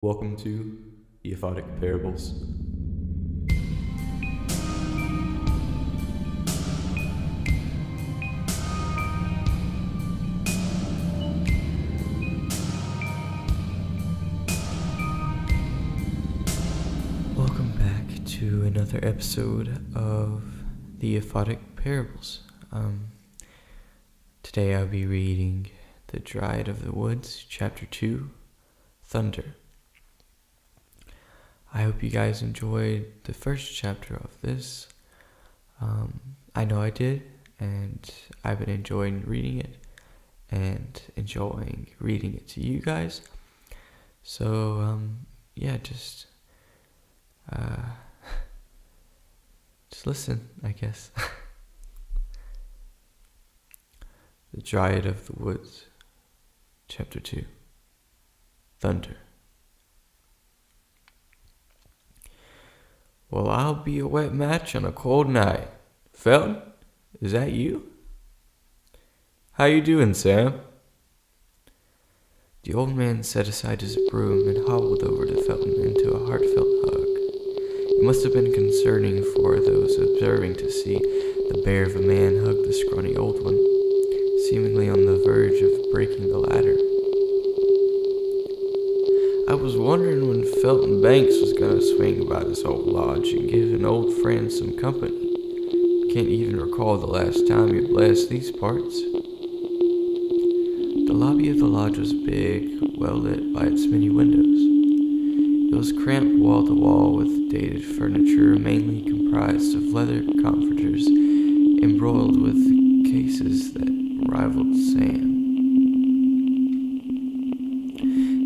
Welcome to the Aphotic Parables. Welcome back to another episode of the Aphotic Parables. Today I'll be reading the Dryad of the Woods, Chapter 2, Thunder. I hope you guys enjoyed the first chapter of this. I know I did, and I've been enjoying reading it and enjoying reading it to you guys. So, just listen, I guess. The Dryad of the Woods, Chapter 2, Thunder. Well, I'll be a wet match on a cold night. Felton, is that you? How you doing, Sam? The old man set aside his broom and hobbled over to Felton into a heartfelt hug. It must have been concerning for those observing to see the bear of a man hug the scrawny old one, seemingly on the verge of breaking the ladder. I was wondering when Felton Banks was going to swing by this old lodge and give an old friend some company. Can't even recall the last time you blessed these parts. The lobby of the lodge was big, well lit by its many windows. It was cramped wall to wall with dated furniture mainly comprised of leather comforters embroiled with cases that rivaled sand.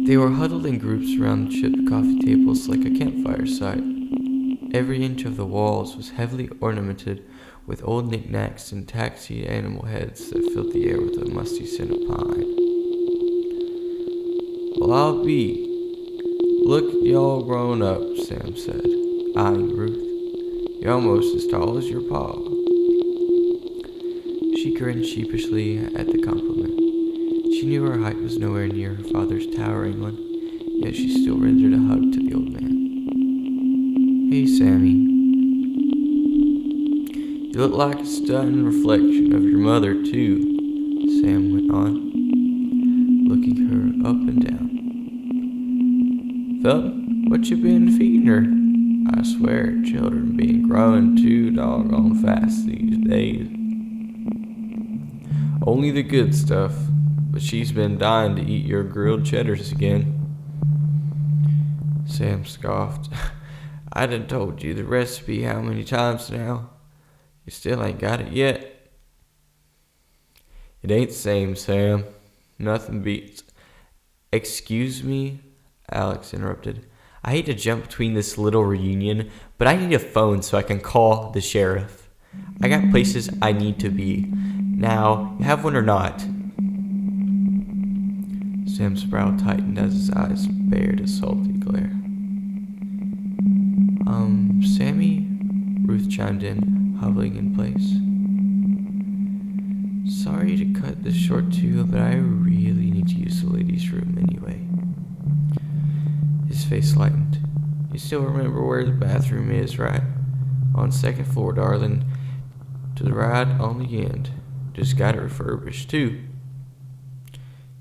They were huddled in groups around chipped coffee tables like a campfire site. Every inch of the walls was heavily ornamented with old knickknacks and taxied animal heads that filled the air with a musty scent of pine. Well, I'll be. Look at y'all grown up, Sam said, eyeing Ruth. You're almost as tall as your pa. She grinned sheepishly at the compliment. She knew her height was nowhere near her father's towering one, yet she still rendered a hug to the old man. Hey, Sammy. You look like a stunning reflection of your mother, too, Sam went on, looking her up and down. Felton, what you been feeding her? I swear, children been growing too doggone fast these days. Only the good stuff. But she's been dying to eat your grilled cheddars again. Sam scoffed. I done told you the recipe how many times now? You still ain't got it yet. It ain't the same, Sam. Nothing beats. Excuse me, Alex interrupted. I hate to jump between this little reunion, but I need a phone so I can call the sheriff. I got places I need to be. Now, you have one or not? Sam's brow tightened as his eyes bared a salty glare. Sammy? Ruth chimed in, hobbling in place. Sorry to cut this short too, but I really need to use the ladies' room anyway. His face lightened. You still remember where the bathroom is, right? On second floor, darling. To the right on the end. Just got it refurbished, too.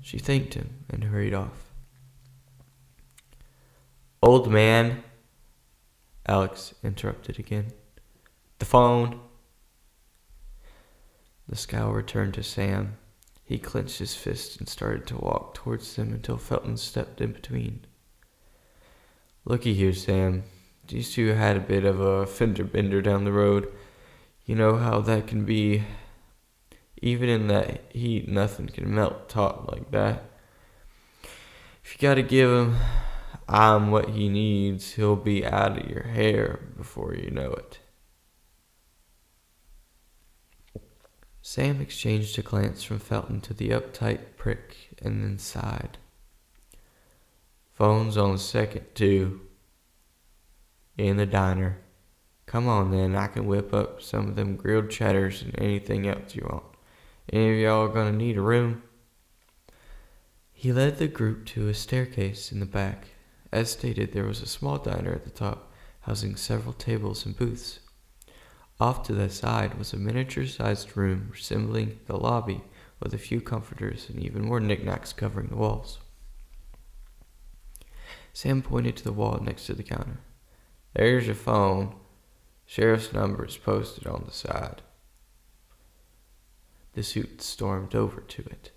She thanked him and hurried off. Old man, Alex interrupted again. The phone. The scowl returned to Sam. He clenched his fist and started to walk towards them until Felton stepped in between. Looky here, Sam. These two had a bit of a fender bender down the road. You know how that can be. Even in that heat, nothing can melt taut like that. If you gotta give him what he needs, he'll be out of your hair before you know it. Sam exchanged a glance from Felton to the uptight prick and then sighed. Phone's on the second, too. In the diner. Come on, then. I can whip up some of them grilled cheddars and anything else you want. Any of y'all gonna need a room? He led the group to a staircase in the back As stated, there was a small diner at the top, housing several tables and booths. Off to the side was a miniature-sized room resembling the lobby, with a few comforters and even more knickknacks covering the walls. Sam pointed to the wall next to the counter. "There's your phone. Sheriff's number is posted on the side." The suit stormed over to it.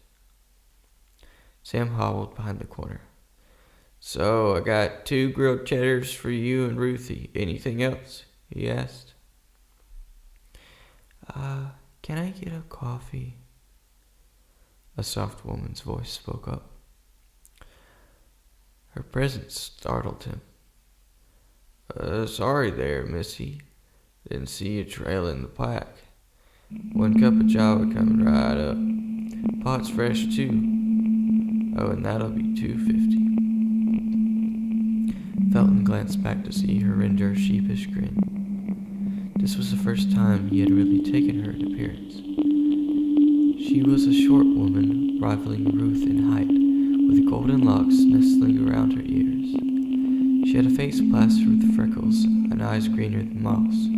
Sam hobbled behind the corner. "So, I got 2 grilled cheddars for you and Ruthie. Anything else?" he asked. Can I get a coffee?" A soft woman's voice spoke up. Her presence startled him. Sorry there, missy. Didn't see you trailing the pack. 1 cup of java coming right up. Pot's fresh, too. Oh, and that'll be $2.50. Felton glanced back to see her render a sheepish grin. This was the first time he had really taken her in appearance. She was a short woman, rivaling Ruth in height, with golden locks nestling around her ears. She had a face plastered with freckles and eyes greener than moss.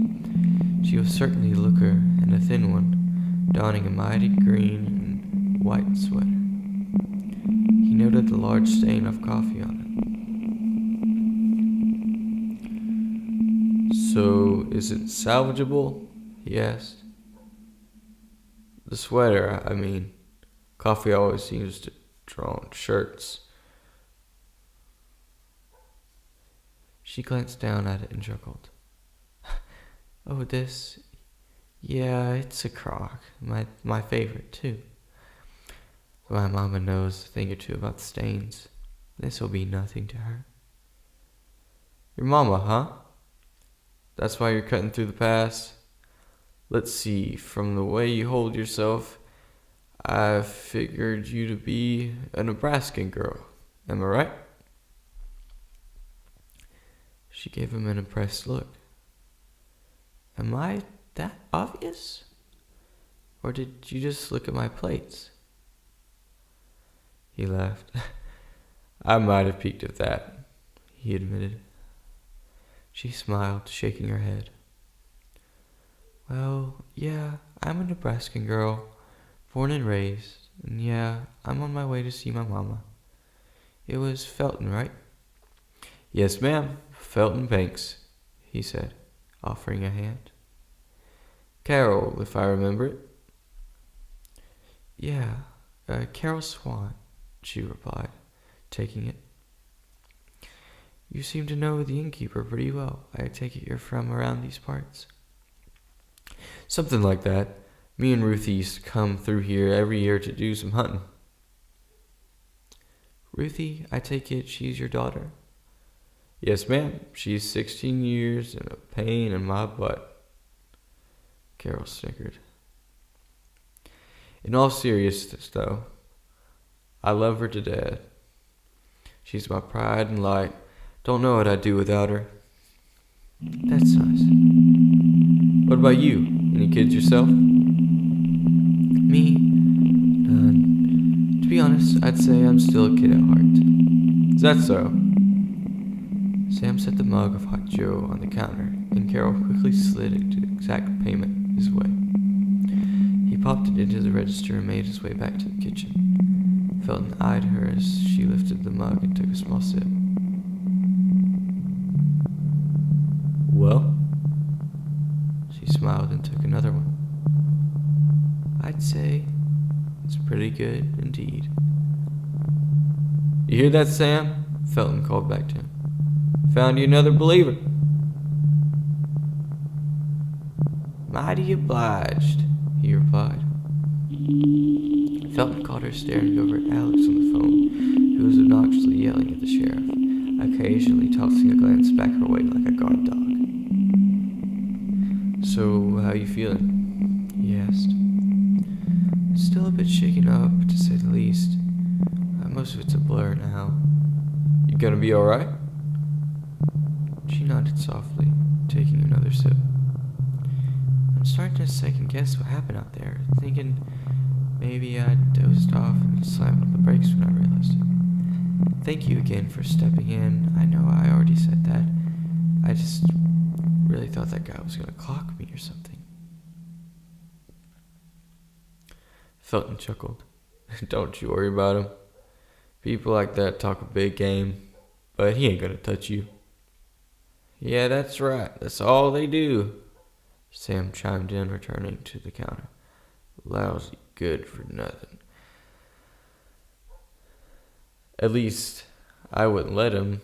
She was certainly a looker, and a thin one, donning a mighty green and white sweater. He noted the large stain of coffee on it. "So, is it salvageable?" he asked. "The sweater, I mean. Coffee always seems to draw on shirts." She glanced down at it and chuckled. "Oh, this? Yeah, it's a crock. My favorite, too. My mama knows a thing or two about stains. This'll be nothing to her." "Your mama, huh? That's why you're cutting through the past? Let's see, from the way you hold yourself, I figured you to be a Nebraskan girl. Am I right?" She gave him an impressed look. "Am I that obvious? Or did you just look at my plates?" He laughed. "I might have peeked at that," he admitted. She smiled, shaking her head. "Well, yeah, I'm a Nebraskan girl, born and raised, and yeah, I'm on my way to see my mama. It was Felton, right?" "Yes, ma'am, Felton Banks," he said, offering a hand. "Carol, if I remember it." "Yeah, Carol Swan," she replied, taking it. "You seem to know the innkeeper pretty well. I take it you're from around these parts." "Something like that. Me and Ruthie used to come through here every year to do some hunting." "Ruthie, I take it she's your daughter?" "Yes, ma'am. She's 16 years and a pain in my butt." Carol snickered. "In all seriousness, though, I love her to death. She's my pride and light. Don't know what I'd do without her." "That's nice." "What about you? Any kids yourself?" "Me? None. To be honest, I'd say I'm still a kid at heart." "Is that so?" Sam set the mug of hot joe on the counter, and Carol quickly slid it to exact payment his way. He popped it into the register and made his way back to the kitchen. Felton eyed her as she lifted the mug and took a small sip. "Well?" She smiled and took another one. "I'd say it's pretty good indeed." "You hear that, Sam?" Felton called back to him. "Found you another believer." "Mighty obliged," he replied. Felton caught her staring over at Alex on the phone, who was obnoxiously yelling at the sheriff, occasionally tossing a glance back her way like a guard dog. "So, how you feeling?" he asked. "Still a bit shaken up, to say the least. Most of it's a blur now." "You gonna be alright?" She nodded softly, taking another sip. "I'm starting to second guess what happened out there, thinking maybe I dozed off and slammed on the brakes when I realized it. Thank you again for stepping in. I know I already said that. I just really thought that guy was going to clock me or something. Felton chuckled. Don't you worry about him. People like that talk a big game, but he ain't gonna touch you. Yeah, that's right. That's all they do. Sam chimed in, returning to the counter. Lousy good for nothing. At least, I wouldn't let him.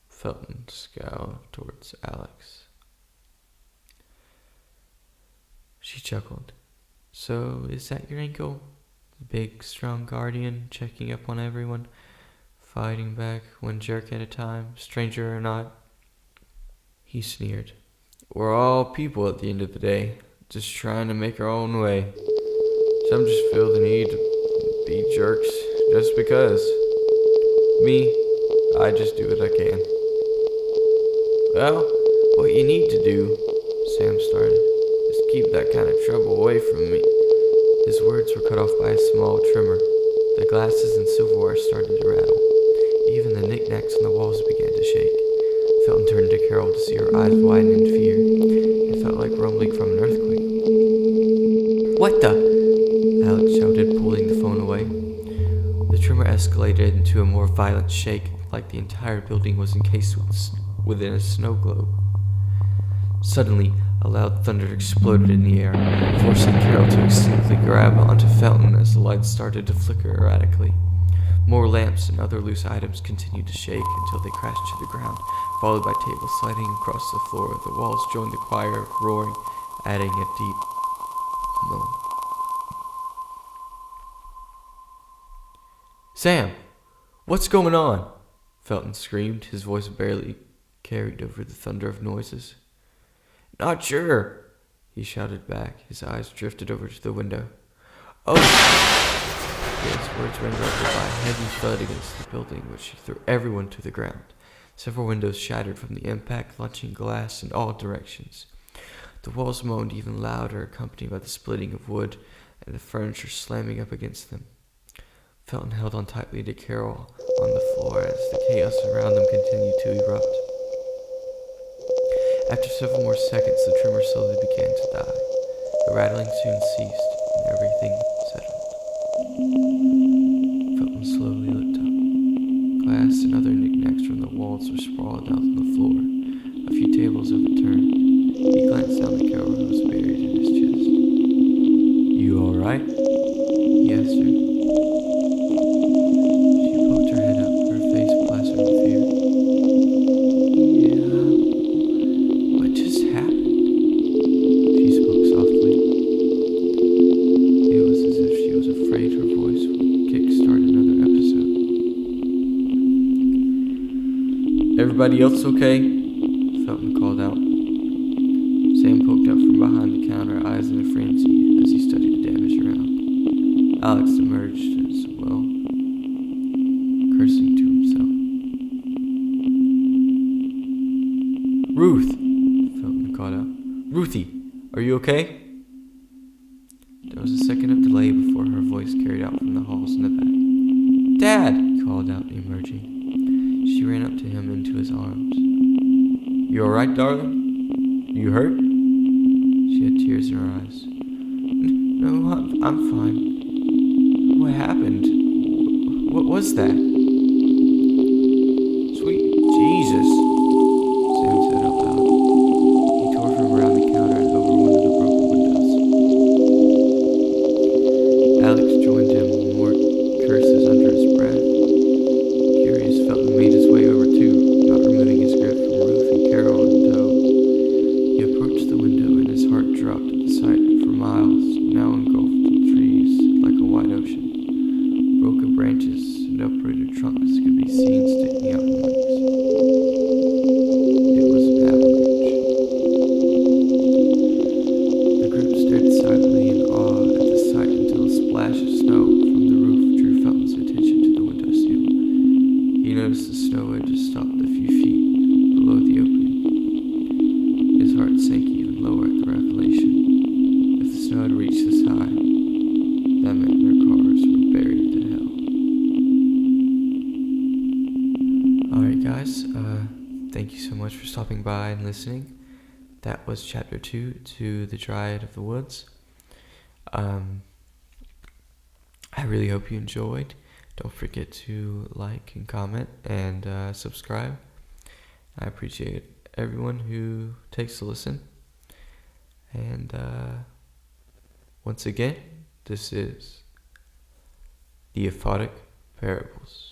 Felton scowled towards Alex. She chuckled. So, is that your ankle? The big, strong guardian, checking up on everyone, fighting back one jerk at a time, stranger or not. He sneered. We're all people at the end of the day, just trying to make our own way. Some just feel the need to be jerks just because. Me, I just do what I can. Well, what you need to do, Sam started, is keep that kind of trouble away from me. His words were cut off by a small tremor. The glasses and silverware started to rattle. Even the knickknacks on the walls began to shake. Felton turned to Carol to see her eyes widen in fear. It felt like rumbling from an earthquake. What the? Alex shouted, pulling the phone away. The tremor escalated into a more violent shake, like the entire building was encased within a snow globe. Suddenly, a loud thunder exploded in the air, forcing Carol to instinctively grab onto Felton as the lights started to flicker erratically. More lamps and other loose items continued to shake until they crashed to the ground, followed by tables sliding across the floor. The walls joined the choir, roaring, adding a deep moan. Sam, what's going on? Felton screamed, his voice barely carried over the thunder of noises. Not sure, he shouted back. His eyes drifted over to the window. Oh! His words were interrupted by a heavy thud against the building, which threw everyone to the ground. Several windows shattered from the impact, launching glass in all directions. The walls moaned even louder, accompanied by the splitting of wood and the furniture slamming up against them. Felton held on tightly to Carol on the floor as the chaos around them continued to erupt. After several more seconds, the tremor slowly began to die. The rattling soon ceased, and everything settled. Felton slowly looked up. Glass and other knickknacks from the walls were sprawled out on the floor. A few tables overturned. He glanced down at Carol, who was buried in his chest. You all right? He asked her. She poked her head up, her face plastered with fear. What just happened? She spoke softly. It was as if she was afraid her voice would kickstart another episode. Everybody else okay? Felton called out. Sam poked up from behind the counter, eyes in a frenzy, as he studied the damage around. Alex emerged as well, cursing to himself. Ruth, Felton called out. Ruthie, are you okay? There was a second of delay before her voice carried out from the halls in the back. Dad, He called out, emerging. She ran up to him into his arms. you all right, darling? You hurt? She had tears in her eyes. No, I'm fine. What happened? What was that? Sweet Jesus, Sam said out loud. He tore from around the counter and over one of the broken windows. Alex joined him, more curses under his breath. Curious, Felton made his way over too, not removing his grip from Ruth and Carol in tow. He approached the window and his heart dropped at the sight for miles, now engulfed in trees like a wide ocean. Broken branches and uprooted trunks could be seen sticking out in lengths. It was an avalanche. The group stared silently in awe at the sight until a splash of snow from the roof drew Felton's attention to the windowsill. He noticed the snow had just stopped a few feet below the opening. His heart sank even lower at the revelation. If the snow had reached this high, that meant their cars were buried to hell. Alright, guys, thank you so much for stopping by and listening. That was chapter 2 to the Dryad of the Woods. I really hope you enjoyed. Don't forget to like and comment and subscribe. I appreciate everyone who takes a listen. And once again, this is the Aphotic Parables.